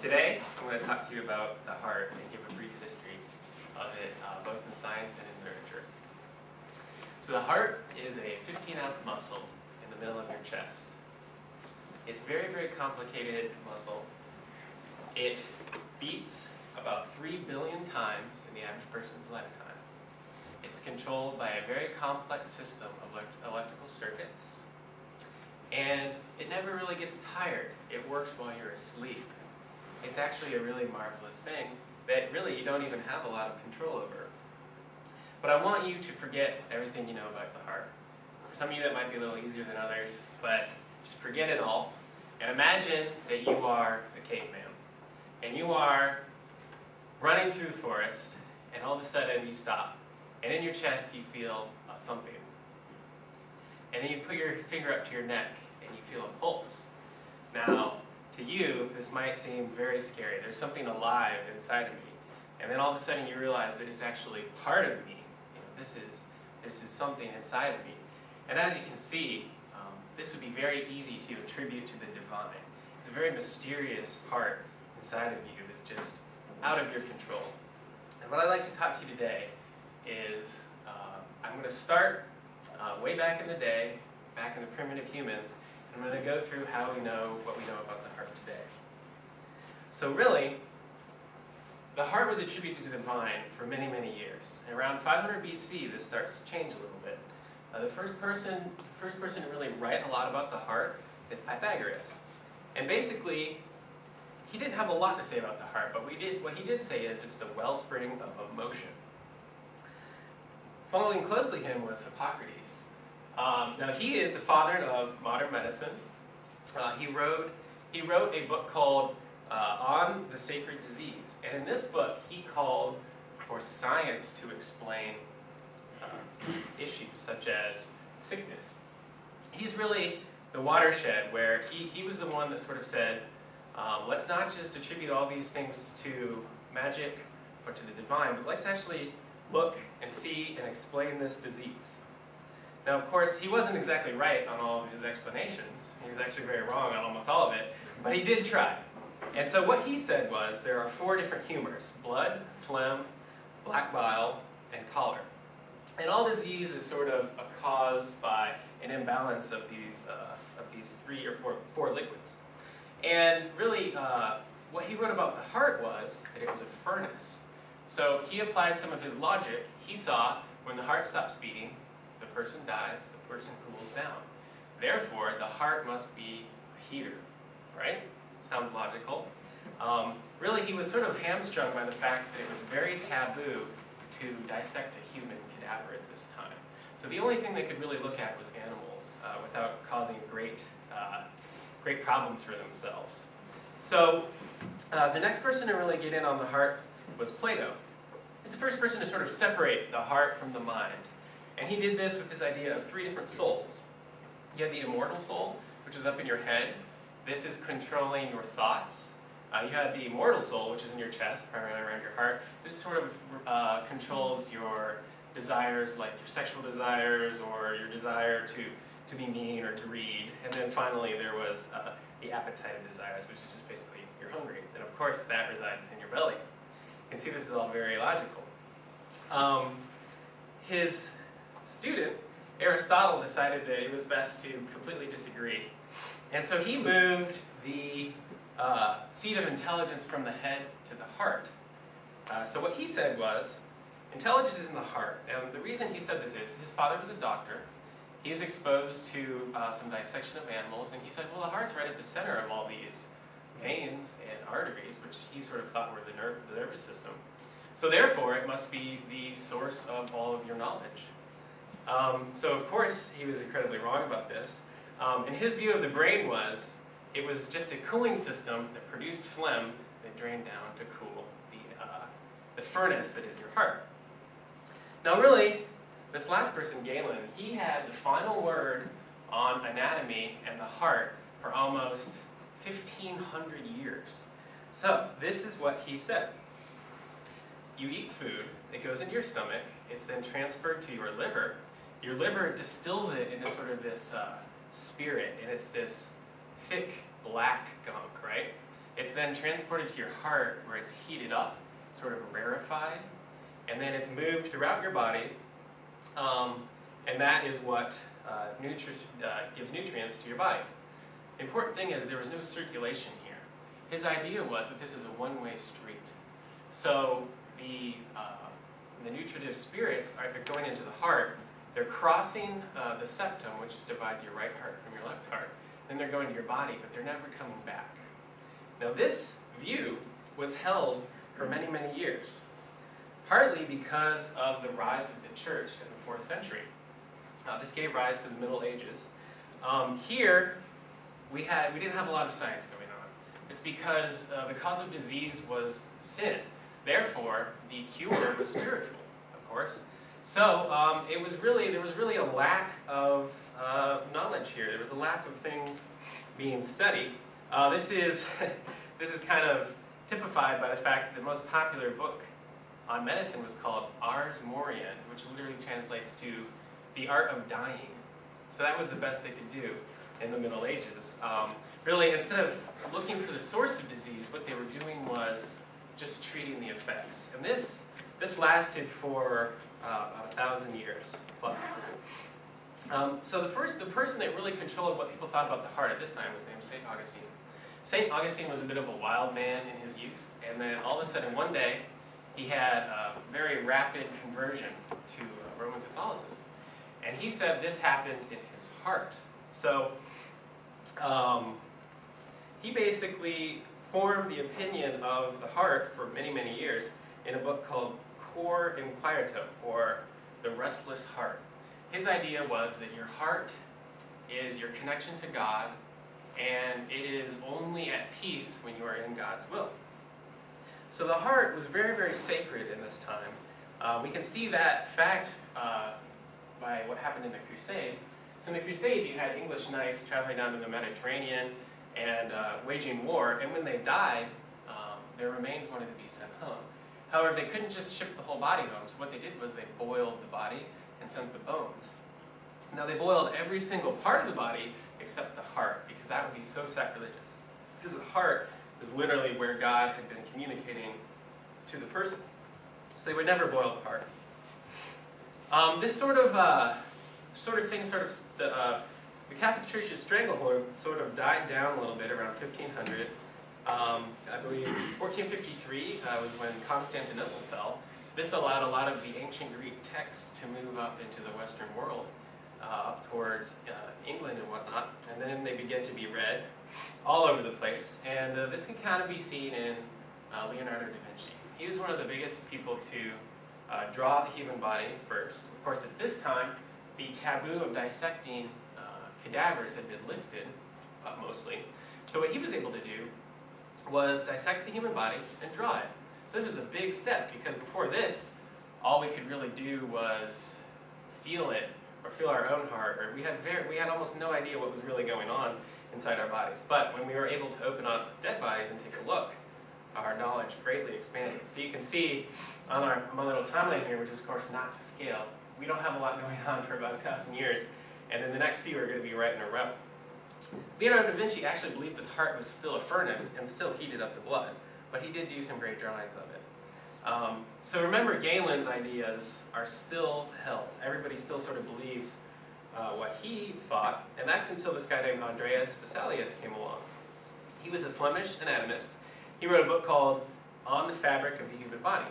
Today, I'm going to talk to you about the heart and give a brief history of it, both in science and in literature. So the heart is a 15-ounce muscle in the middle of your chest. It's a very, very complicated muscle. It beats about 3 billion times in the average person's lifetime. It's controlled by a very complex system of electrical circuits. And it never really gets tired. It works while you're asleep. It's actually a really marvelous thing that really you don't even have a lot of control over. But I want you to forget everything you know about the heart. For some of you that might be a little easier than others, but just forget it all. And imagine that you are a caveman. And you are running through the forest, and all of a sudden you stop. And in your chest you feel a thumping. And then you put your finger up to your neck, and you feel a pulse. Now, to you, this might seem very scary. There's something alive inside of me. And then all of a sudden you realize that it's actually part of me. This is something inside of me. And as you can see, this would be very easy to attribute to the divine. It's a very mysterious part inside of you that's just out of your control. And what I'd like to talk to you today is, I'm going to start way back in the day, back in the primitive humans, and I'm going to go through how we know what we know about the heart today. So really, the heart was attributed to the divine for many, many years. And around 500 BC, this starts to change a little bit. The first person to really write a lot about the heart is Pythagoras. And basically, he didn't have a lot to say about the heart, but what he did say is it's the wellspring of emotion. Following closely him was Hippocrates. Now he is the father of modern medicine. He wrote a book called On the Sacred Disease. And in this book, he called for science to explain issues such as sickness. He's really the watershed where he was the one that sort of said, let's not just attribute all these things to magic or to the divine, but let's actually look and see and explain this disease. Now, of course, he wasn't exactly right on all of his explanations. He was actually very wrong on almost all of it, but he did try. And so what he said was there are 4 different humors: blood, phlegm, black bile, and choler. And all disease is sort of caused by an imbalance of these 3 or 4 liquids. And really, what he wrote about the heart was that it was a furnace. So he applied some of his logic. He saw when the heart stops beating, the person dies, the person cools down. Therefore, the heart must be a heater, right? Sounds logical. Really, he was sort of hamstrung by the fact that it was very taboo to dissect a human cadaver at this time. So the only thing they could really look at was animals without causing great problems for themselves. So the next person to really get in on the heart was Plato. He's the first person to sort of separate the heart from the mind. And he did this with this idea of 3 different souls. You had the immortal soul, which is up in your head. This is controlling your thoughts. You had the immortal soul, which is in your chest, primarily around your heart. This sort of controls your desires, like your sexual desires or your desire to be mean or greed. And then finally there was the appetite of desires, which is just basically you're hungry. And of course that resides in your belly. You can see this is all very logical. His student, Aristotle, decided that it was best to completely disagree. And so he moved the seat of intelligence from the head to the heart. So what he said was, intelligence is in the heart. And the reason he said this is, his father was a doctor. He was exposed to some dissection of animals, and he said, well, the heart's right at the center of all these veins and arteries, which he sort of thought were the nervous system. So therefore, it must be the source of all of your knowledge. So of course, he was incredibly wrong about this. And his view of the brain was, it was just a cooling system that produced phlegm that drained down to cool the furnace that is your heart. Now really, this last person, Galen, he had the final word on anatomy and the heart for almost 1,500 years. So this is what he said. You eat food, it goes into your stomach, it's then transferred to your liver. Your liver distills it into sort of this spirit, and it's this thick black gunk, right? It's then transported to your heart where it's heated up, sort of rarefied, and then it's moved throughout your body, and that is what gives nutrients to your body. The important thing is there was no circulation here. His idea was that this is a one-way street. So the nutritive spirits are going into the heart. They're crossing the septum, which divides your right heart from your left heart. Then they're going to your body, but they're never coming back. Now this view was held for many, many years, partly because of the rise of the church in the 4th century. This gave rise to the Middle Ages. Here, we didn't have a lot of science going on. It's because the cause of disease was sin. Therefore, the cure was spiritual, of course. So there was really a lack of knowledge here. There was a lack of things being studied. This is kind of typified by the fact that the most popular book on medicine was called Ars Moriendi, which literally translates to the art of dying. So that was the best they could do in the Middle Ages. Really, instead of looking for the source of disease, what they were doing was just treating the effects. And this lasted for about 1,000 years plus. So the person that really controlled what people thought about the heart at this time was named St. Augustine. St. Augustine was a bit of a wild man in his youth, and then all of a sudden one day he had a very rapid conversion to Roman Catholicism. And he said this happened in his heart. So he basically formed the opinion of the heart for many, many years in a book called Cor Inquieto, or The Restless Heart. His idea was that your heart is your connection to God, and it is only at peace when you are in God's will. So the heart was very, very sacred in this time. We can see that fact by what happened in the Crusades. So in the Crusades, you had English knights traveling down to the Mediterranean and waging war, and when they died, their remains wanted to be sent home. However, they couldn't just ship the whole body home, so what they did was they boiled the body and sent the bones. Now they boiled every single part of the body except the heart, because that would be so sacrilegious. Because the heart is literally where God had been communicating to the person. So they would never boil the heart. This sort of thing, the Catholic Church's stranglehold sort of died down a little bit around 1500. I believe 1453 was when Constantinople fell. This allowed a lot of the ancient Greek texts to move up into the Western world, up towards England and whatnot, and then they began to be read all over the place. And this can kind of be seen in Leonardo da Vinci. He was one of the biggest people to draw the human body first. Of course, at this time, the taboo of dissecting cadavers had been lifted, mostly. So what he was able to do was dissect the human body and draw it. So this was a big step, because before this, all we could really do was feel it, or feel our own heart, or we had almost no idea what was really going on inside our bodies. But when we were able to open up dead bodies and take a look, our knowledge greatly expanded. So you can see on my little timeline here, which is of course not to scale, we don't have a lot going on for about 1,000 years, and then the next few are going to be right in a row. Leonardo da Vinci actually believed this heart was still a furnace and still heated up the blood, but he did do some great drawings of it. So remember, Galen's ideas are still held. Everybody still sort of believes what he thought, and that's until this guy named Andreas Vesalius came along. He was a Flemish anatomist. He wrote a book called On the Fabric of the Human Body.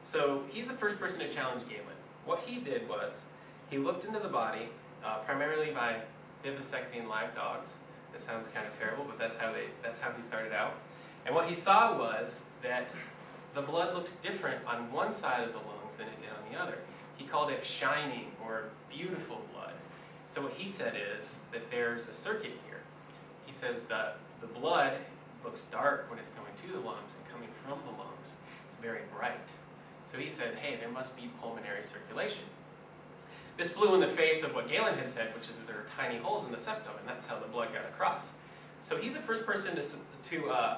So he's the first person to challenge Galen. What he did was, he looked into the body, primarily by vivisecting live dogs. That sounds kind of terrible, but that's how he started out. And what he saw was that the blood looked different on one side of the lungs than it did on the other. He called it shining or beautiful blood. So what he said is that there's a circuit here. He says that the blood looks dark when it's going to the lungs, and coming from the lungs, it's very bright. So he said, hey, there must be pulmonary circulation. This flew in the face of what Galen had said, which is that there are tiny holes in the septum, and that's how the blood got across. So he's the first person to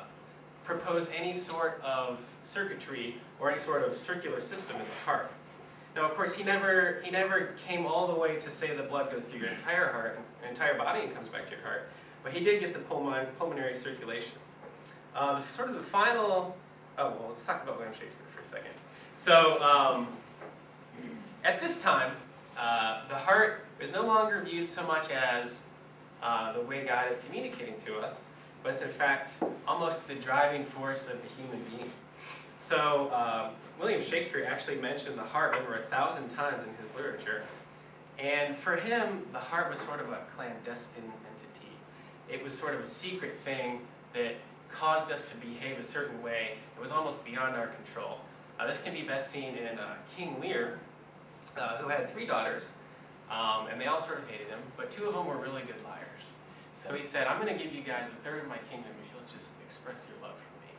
propose any sort of circuitry or any sort of circular system in the heart. Now, of course, he never came all the way to say the blood goes through your entire heart, entire body, and comes back to your heart. But he did get the pulmonary circulation. sort of the final, oh, well, let's talk about William Shakespeare for a second. So, at this time, the heart is no longer viewed so much as the way God is communicating to us, but it's in fact almost the driving force of the human being. So, William Shakespeare actually mentioned the heart over 1,000 times in his literature. And for him, the heart was sort of a clandestine entity. It was sort of a secret thing that caused us to behave a certain way. It was almost beyond our control. This can be best seen in King Lear, who had 3 daughters, and they all sort of hated him, but 2 of them were really good liars. So he said, I'm going to give you guys 1/3 of my kingdom if you'll just express your love for me.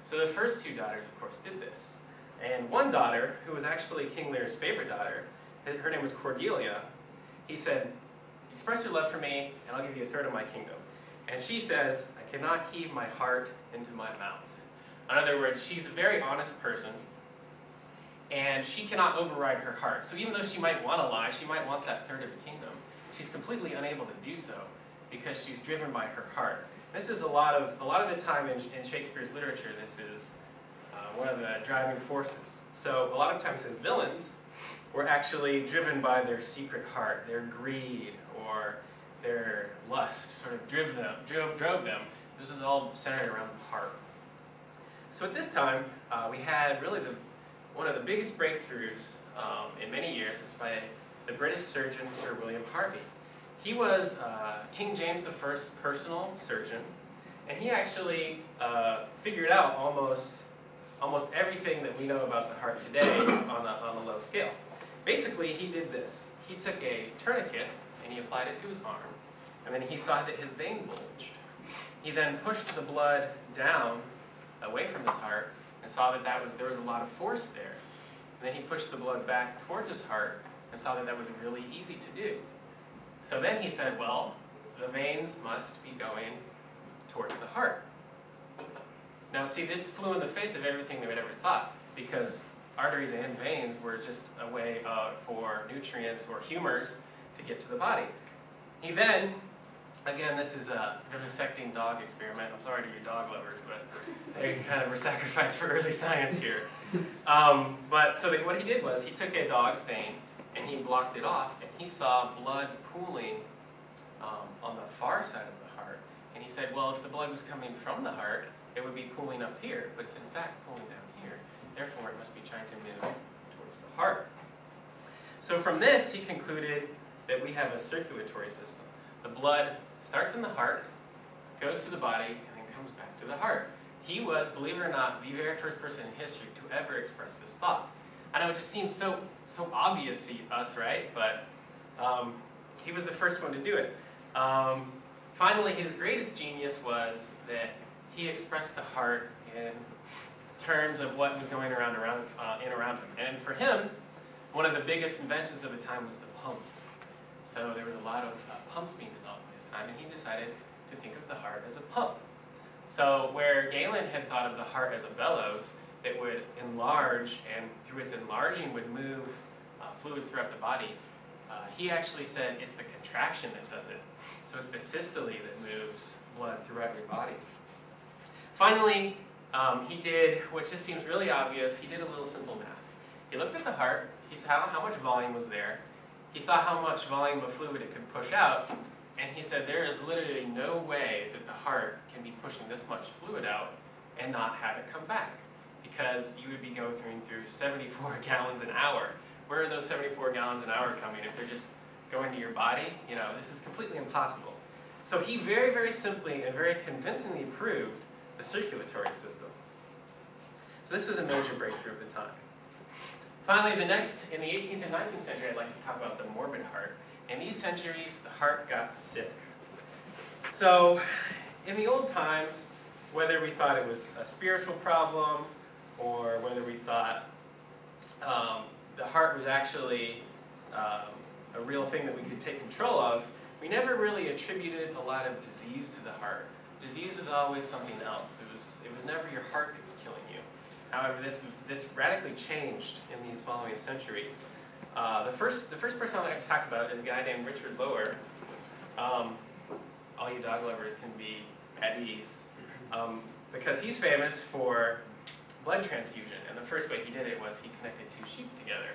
So the first 2 daughters, of course, did this. And one daughter, who was actually King Lear's favorite daughter, her name was Cordelia, he said, express your love for me, and I'll give you 1/3 of my kingdom. And she says, I cannot heave my heart into my mouth. In other words, she's a very honest person, and she cannot override her heart. So even though she might want to lie, she might want that 1/3 of the kingdom, she's completely unable to do so because she's driven by her heart. This is a lot of the time in Shakespeare's literature, this is one of the driving forces. So a lot of times his villains were actually driven by their secret heart, their greed, or their lust sort of drove them. This is all centered around the heart. So at this time, we had really one of the biggest breakthroughs in many years is by the British surgeon Sir William Harvey. He was King James I's personal surgeon, and he actually figured out almost everything that we know about the heart today on a low scale. Basically, he did this. He took a tourniquet and he applied it to his arm, and then he saw that his vein bulged. He then pushed the blood down away from his heart and saw that there was a lot of force there. And then he pushed the blood back towards his heart and saw that that was really easy to do. So then he said, well, the veins must be going towards the heart. Now see, this flew in the face of everything they had ever thought, because arteries and veins were just a way for nutrients or humors to get to the body. He then, again, this is a vivisecting dog experiment. I'm sorry to you dog lovers, but they kind of were sacrificed for early science here. What he did was he took a dog's vein and he blocked it off, and he saw blood pooling on the far side of the heart. And he said, well, if the blood was coming from the heart, it would be pooling up here, but it's in fact pooling down here. Therefore, it must be trying to move towards the heart. So from this, he concluded that we have a circulatory system. The blood starts in the heart, goes to the body, and then comes back to the heart. He was, believe it or not, the very first person in history to ever express this thought. I know it just seems so obvious to us, right? But he was the first one to do it. Finally, his greatest genius was that he expressed the heart in terms of what was going around him. And for him, one of the biggest inventions of the time was the pump. So there was a lot of pumps being developed at this time, and he decided to think of the heart as a pump. So where Galen had thought of the heart as a bellows that would enlarge, and through its enlarging would move fluids throughout the body, he actually said it's the contraction that does it. So it's the systole that moves blood throughout your body. Finally, he did what just seems really obvious. He did a little simple math. He looked at the heart, he saw how much volume was there, he saw how much volume of fluid it could push out, and he said there is literally no way that the heart can be pushing this much fluid out and not have it come back, because you would be going through 74 gallons an hour. Where are those 74 gallons an hour coming if they're just going to your body? You know, this is completely impossible. So he very, very simply and very convincingly proved the circulatory system. So this was a major breakthrough of the time. Finally, in the 18th and 19th century, I'd like to talk about the morbid heart. In these centuries, the heart got sick. So, in the old times, whether we thought it was a spiritual problem, or whether we thought the heart was actually a real thing that we could take control of, we never really attributed a lot of disease to the heart. Disease was always something else. It was never your heart that was killing you. However, this radically changed in these following centuries. The first person I'd like to talk about is a guy named Richard Lower. All you dog lovers can be at ease. because he's famous for blood transfusion. And the first way he did it was he connected two sheep together.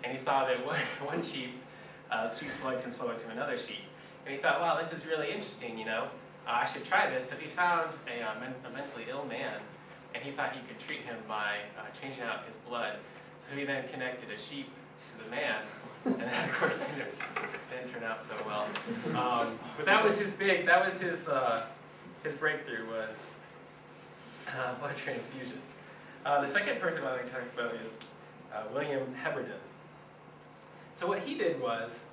And he saw that one sheep's blood can flow into another sheep. And he thought, wow, this is really interesting, you know. I should try this. So he found a mentally ill man, and he thought he could treat him by changing out his blood. So he then connected a sheep to the man, and that, of course, didn't turn out so well. But that was his his breakthrough was blood transfusion. The second person I'd like to talk about is William Heberden. So what he did was,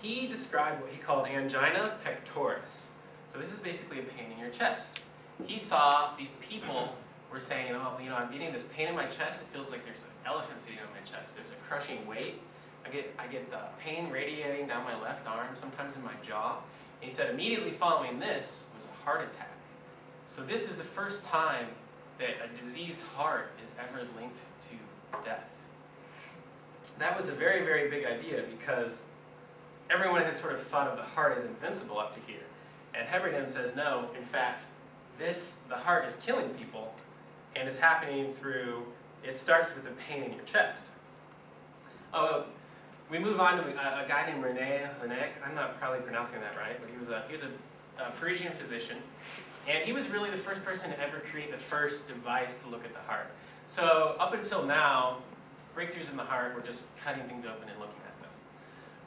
he described what he called angina pectoris. So this is basically a pain in your chest. He saw these people were saying, oh, you know, I'm getting this pain in my chest. It feels like there's an elephant sitting on my chest. There's a crushing weight. I get the pain radiating down my left arm, sometimes in my jaw. And he said immediately following this was a heart attack. So this is the first time that a diseased heart is ever linked to death. That was a very, very big idea because everyone has sort of thought of the heart as invincible up to here. And Heberden says, no, in fact, the heart is killing people, and it's happening through, it starts with the pain in your chest. We move on to a guy named René Laennec. I'm not probably pronouncing that right, but he was a Parisian physician, and he was really the first person to ever create the first device to look at the heart. So up until now, breakthroughs in the heart were just cutting things open and looking at them.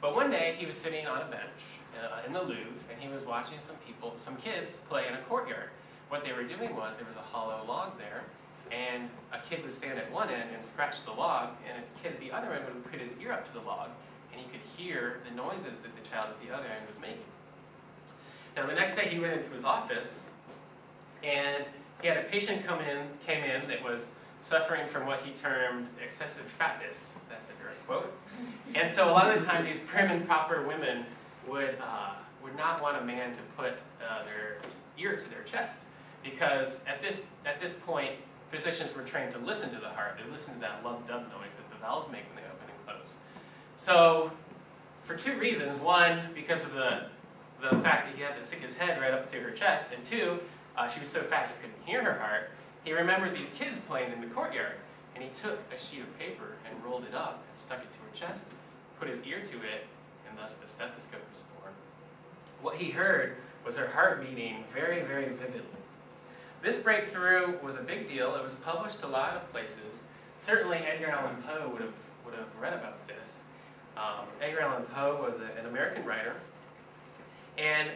But one day he was sitting on a bench in the Louvre, and he was watching some kids play in a courtyard. What they were doing was, there was a hollow log there, and a kid would stand at one end and scratch the log, and a kid at the other end would put his ear up to the log, and he could hear the noises that the child at the other end was making. Now the next day he went into his office, and he had a patient came in that was suffering from what he termed excessive fatness. That's a direct quote. And so a lot of the time these prim and proper women would not want a man to put their ear to their chest, because at this point physicians were trained to listen to the heart. They listened to that lub-dub noise that the valves make when they open and close. So for two reasons: one, because of the fact that he had to stick his head right up to her chest, and two, she was so fat he couldn't hear her heart. He remembered these kids playing in the courtyard, and he took a sheet of paper and rolled it up and stuck it to her chest, put his ear to it, and thus the stethoscope was born. What he heard was her heart beating very, very vividly. This breakthrough was a big deal. It was published a lot of places. Certainly Edgar Allan Poe would have read about this. Edgar Allan Poe was an American writer, and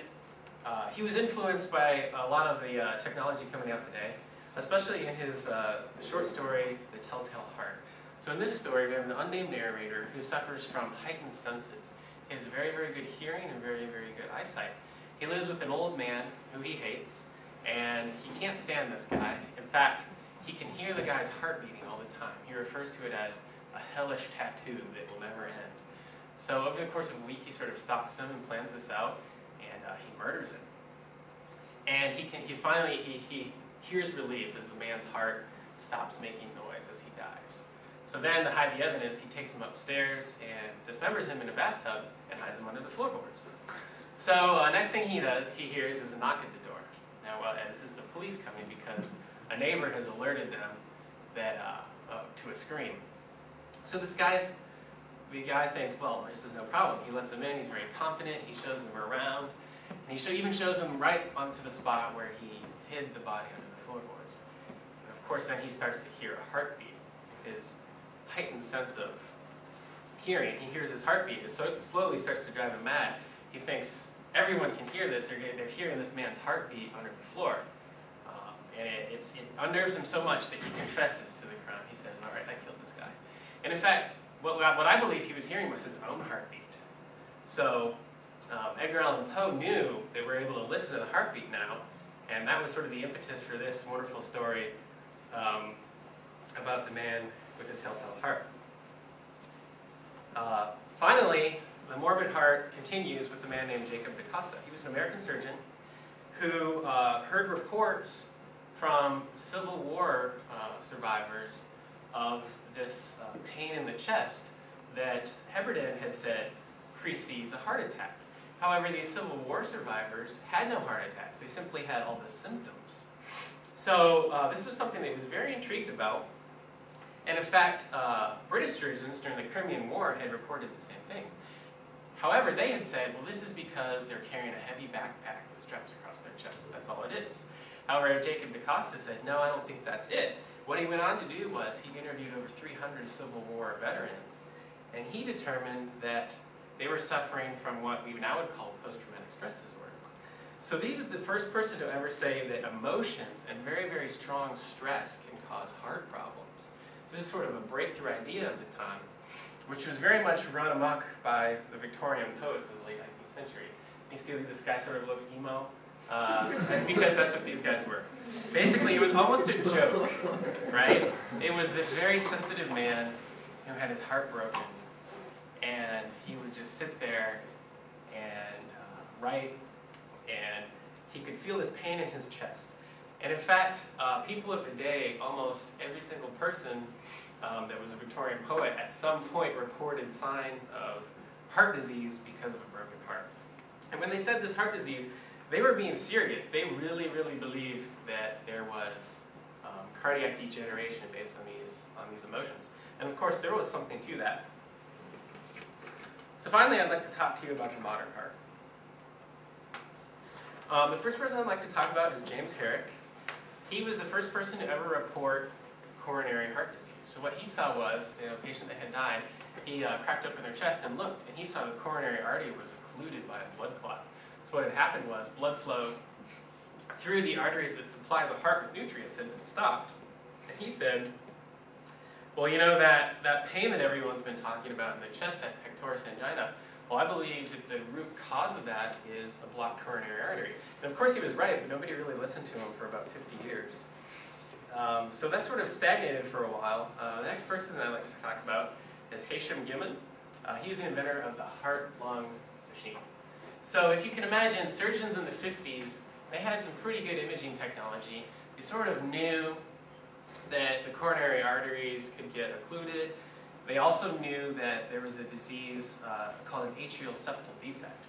he was influenced by a lot of the technology coming out today, especially in his short story, The Telltale Heart. So in this story, we have an unnamed narrator who suffers from heightened senses. He has very, very good hearing and very, very good eyesight. He lives with an old man who he hates, and he can't stand this guy. In fact, he can hear the guy's heart beating all the time. He refers to it as a hellish tattoo that will never end. So over the course of a week, he sort of stalks him and plans this out, and he murders him. And he hears relief as the man's heart stops making noise as he dies. So then, to hide the evidence, he takes him upstairs and dismembers him in a bathtub and hides him under the floorboards. So next thing he hears is a knock at the door. Now, this is the police coming because a neighbor has alerted them that to a scream. So the guy thinks, well, this is no problem. He lets them in. He's very confident. He shows them around, and he even shows them right onto the spot where he hid the body under the floorboards. And of course, then he starts to hear a heartbeat. With his heightened sense of hearing, he hears his heartbeat. It slowly starts to drive him mad. He thinks everyone can hear this. They're hearing this man's heartbeat under the floor. And it unnerves him so much that he confesses to the crime. He says, all right, I killed this guy. And in fact, what I believe he was hearing was his own heartbeat. So Edgar Allan Poe knew that we're able to listen to the heartbeat now, and that was sort of the impetus for this wonderful story about the man with the telltale heart. Finally, the morbid heart continues with a man named Jacob da Costa. He was an American surgeon who heard reports from Civil War survivors of this pain in the chest that Heberden had said precedes a heart attack. However, these Civil War survivors had no heart attacks. They simply had all the symptoms. So this was something that he was very intrigued about. And in fact, British surgeons during the Crimean War had reported the same thing. However, they had said, well, this is because they're carrying a heavy backpack with straps across their chest. That's all it is. However, Jacob DaCosta said, no, I don't think that's it. What he went on to do was he interviewed over 300 Civil War veterans, and he determined that they were suffering from what we now would call post-traumatic stress disorder. So he was the first person to ever say that emotions and very, very strong stress can cause heart problems. So this is sort of a breakthrough idea of the time, which was very much run amok by the Victorian poets of the late 19th century. You see this guy sort of looks emo? That's because that's what these guys were. Basically, it was almost a joke, right? It was this very sensitive man who had his heart broken, and he would just sit there and write, and he could feel this pain in his chest. And in fact, people of the day, almost every single person that was a Victorian poet at some point reported signs of heart disease because of a broken heart. And when they said this heart disease, they were being serious. They really, really believed that there was cardiac degeneration based on these emotions. And of course, there was something to that. So finally, I'd like to talk to you about the modern heart. The first person I'd like to talk about is James Herrick. He was the first person to ever report coronary heart disease. So what he saw was, a patient that had died, he cracked open their chest and looked, and he saw the coronary artery was occluded by a blood clot. So what had happened was blood flow through the arteries that supply the heart with nutrients had been stopped. And he said, well, you know that pain that everyone's been talking about in the chest, that pectoris angina, well, I believe that the root cause of that is a blocked coronary artery. And of course he was right, but nobody really listened to him for about 50 years. So that sort of stagnated for a while. The next person that I'd like to talk about is Hashem Gimmon. He's the inventor of the heart-lung machine. So if you can imagine, surgeons in the 50s, they had some pretty good imaging technology. They sort of knew that the coronary arteries could get occluded. They also knew that there was a disease called an atrial septal defect.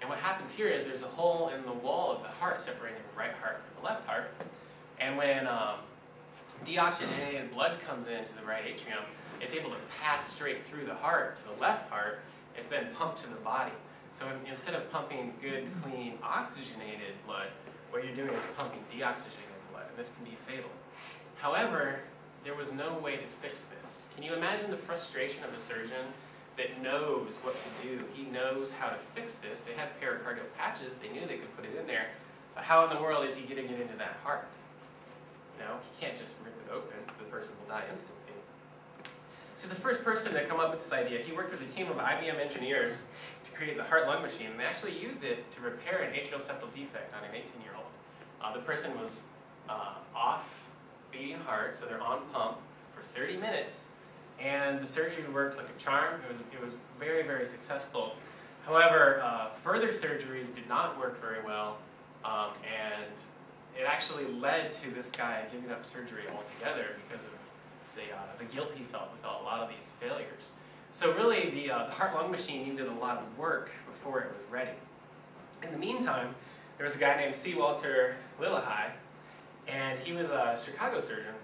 And what happens here is there's a hole in the wall of the heart separating the right heart from the left heart. And when deoxygenated blood comes into the right atrium, it's able to pass straight through the heart to the left heart. It's then pumped to the body. So instead of pumping good, clean, oxygenated blood, what you're doing is pumping deoxygenated blood, and this can be fatal. However, there was no way to fix this. Can you imagine the frustration of a surgeon that knows what to do? He knows how to fix this. They had pericardial patches. They knew they could put it in there. But how in the world is he getting it into that heart? You know, he can't just rip it open. The person will die instantly. So the first person to come up with this idea, he worked with a team of IBM engineers to create the heart-lung machine, and they actually used it to repair an atrial septal defect on an 18-year-old. The person was off beating heart, so they're on pump for 30 minutes, and the surgery worked like a charm. It was very, very successful. However, further surgeries did not work very well, and it actually led to this guy giving up surgery altogether because of the guilt he felt with a lot of these failures. So really, the heart-lung machine needed a lot of work before it was ready. In the meantime, there was a guy named C. Walter Lillehei, and he was a Chicago surgeon,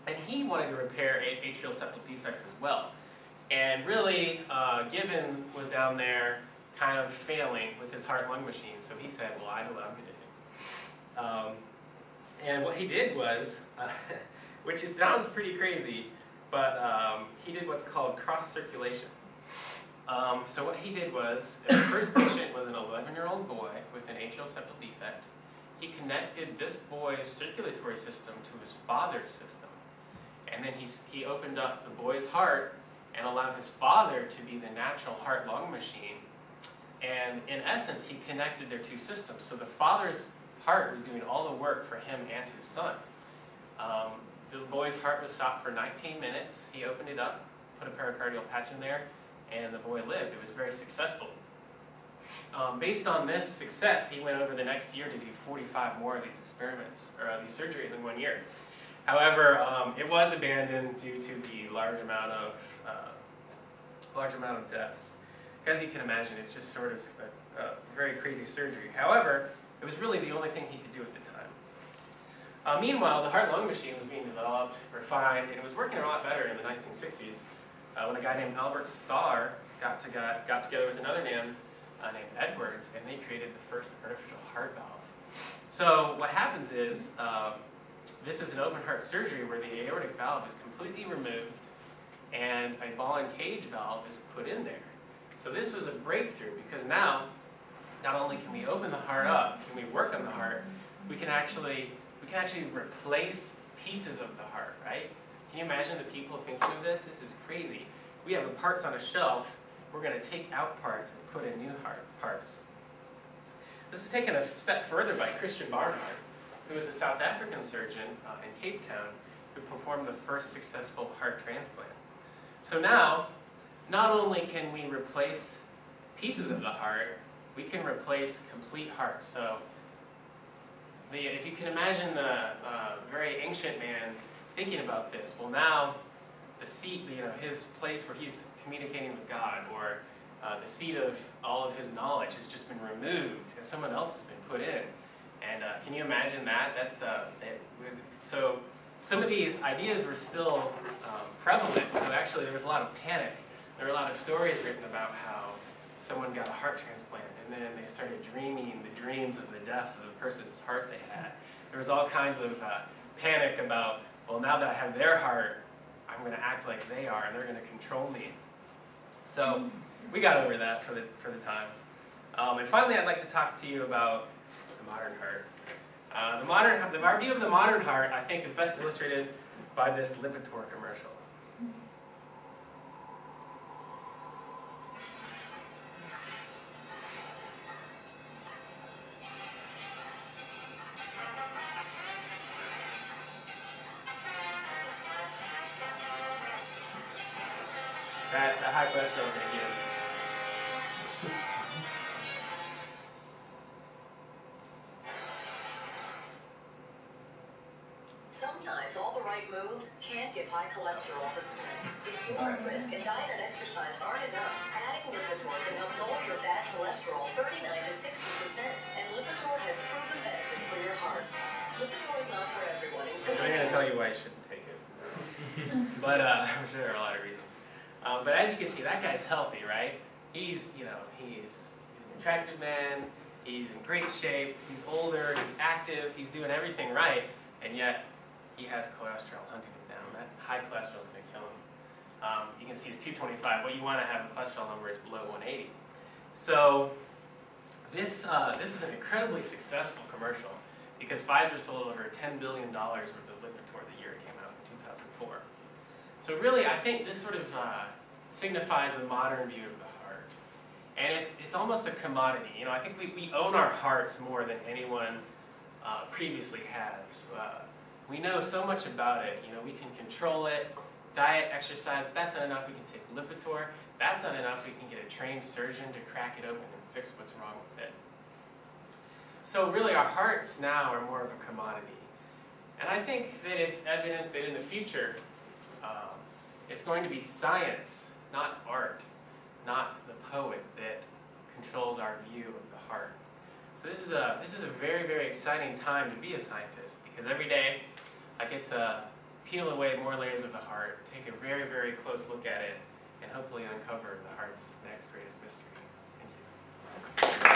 and he wanted to repair atrial septal defects as well. And really, Gibbon was down there kind of failing with his heart-lung machine, so he said, well, I know what I'm going to do. And what he did was, which sounds pretty crazy, but he did what's called cross-circulation. So what he did was, the first patient was an 11-year-old boy with an atrial septal defect. He connected this boy's circulatory system to his father's system. And then he opened up the boy's heart and allowed his father to be the natural heart-lung machine. And in essence, he connected their two systems. So the father's heart was doing all the work for him and his son. The boy's heart was stopped for 19 minutes. He opened it up, put a pericardial patch in there, and the boy lived. It was very successful. Based on this success, he went over the next year to do 45 more of these experiments, or these surgeries in 1 year. However, it was abandoned due to the large amount of deaths. As you can imagine, it's just sort of a very crazy surgery. However, it was really the only thing he could do at the time. Meanwhile, the heart-lung machine was being developed, refined, and it was working a lot better in the 1960s when a guy named Albert Starr got together with another man named Edwards, and they created the first artificial heart valve. So what happens is, this is an open heart surgery where the aortic valve is completely removed and a ball and cage valve is put in there. So this was a breakthrough because now, not only can we open the heart up, can we work on the heart, we can actually replace pieces of the heart, right? Can you imagine the people thinking of this? This is crazy. We have parts on a shelf, we're going to take out parts and put in new parts. This is taken a step further by Christian Barnard, who was a South African surgeon in Cape Town who performed the first successful heart transplant. So now, not only can we replace pieces of the heart, we can replace complete hearts. So if you can imagine the very ancient man thinking about this, well now the seat, his place where he's communicating with God, or the seat of all of his knowledge has just been removed and someone else has been put in. And can you imagine that? So some of these ideas were still prevalent, so actually there was a lot of panic. There were a lot of stories written about how someone got a heart transplant and then they started dreaming the dreams of the deaths of the person's heart they had. There was all kinds of panic about, well, now that I have their heart, I'm going to act like they are and they're going to control me. So we got over that for the time. And finally, I'd like to talk to you about the modern heart. Our view of the modern heart, I think, is best illustrated by this Lipitor commercial. That high cholesterol is going to give. Sometimes all the right moves can't give high cholesterol the same. If you are at risk and diet and exercise aren't enough, adding Lipitor can help lower your bad cholesterol 39 to 60%. And Lipitor has proven benefits for your heart. Lipitor is not for everyone. I'm going to tell you why you shouldn't take it. But I'm sure there are a lot of reasons. But as you can see, that guy's healthy, right? He's an attractive man. He's in great shape. He's older. He's active. He's doing everything right, and yet he has cholesterol hunting him down. That high cholesterol is going to kill him. You can see it's 225. What you want to have a cholesterol number is below 180. So this was an incredibly successful commercial because Pfizer sold over $10 billion worth of Lipitor the year it came out in 2004. So really, I think this sort of signifies the modern view of the heart. And it's almost a commodity. I think we own our hearts more than anyone previously has. We know so much about it. We can control it, diet, exercise. If that's not enough, we can take Lipitor. If that's not enough, we can get a trained surgeon to crack it open and fix what's wrong with it. So really, our hearts now are more of a commodity. And I think that it's evident that in the future, it's going to be science, not art, not the poet, that controls our view of the heart. So this is a very, very exciting time to be a scientist because every day I get to peel away more layers of the heart, take a very, very close look at it, and hopefully uncover the heart's next greatest mystery. Thank you.